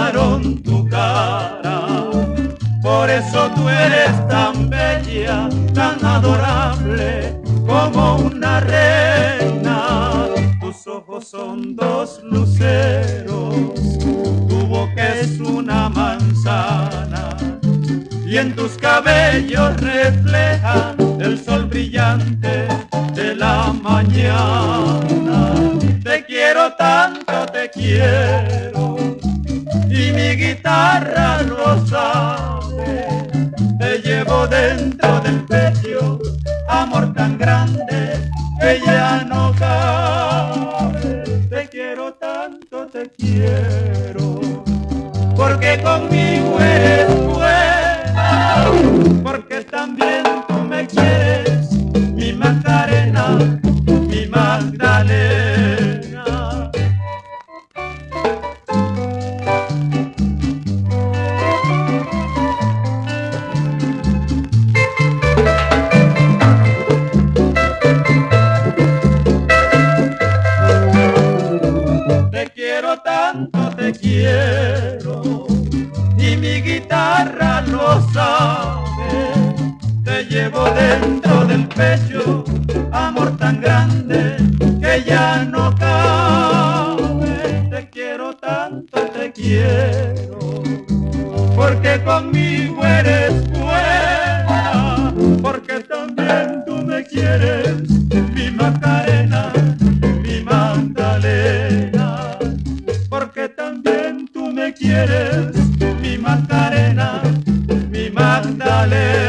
pintaron tu cara. Por eso tú eres tan bella, tan adorable, como una reina. Tus ojos son dos luceros, tu boca es una manzana, y en tus cabellos refleja el sol brillante de la mañana. Te quiero tanto, te quiero, y mi guitarra lo sabe. Te llevo dentro del pecho amor tan grande que ya no cabe. Te quiero tanto, te quiero, porque conmigo eres buena, porque también tú me quieres, mi Macarena, mi Magdalena. Te quiero tanto, te quiero, y mi guitarra lo sabe. Te llevo dentro del pecho amor tan grande que ya no cabe. Te quiero tanto, te quiero, porque conmigo eres buena, porque también tú me quieres, mi Macarena, mi Magdalena, porque también tú me quieres, mi Macarena, mi Magdalena.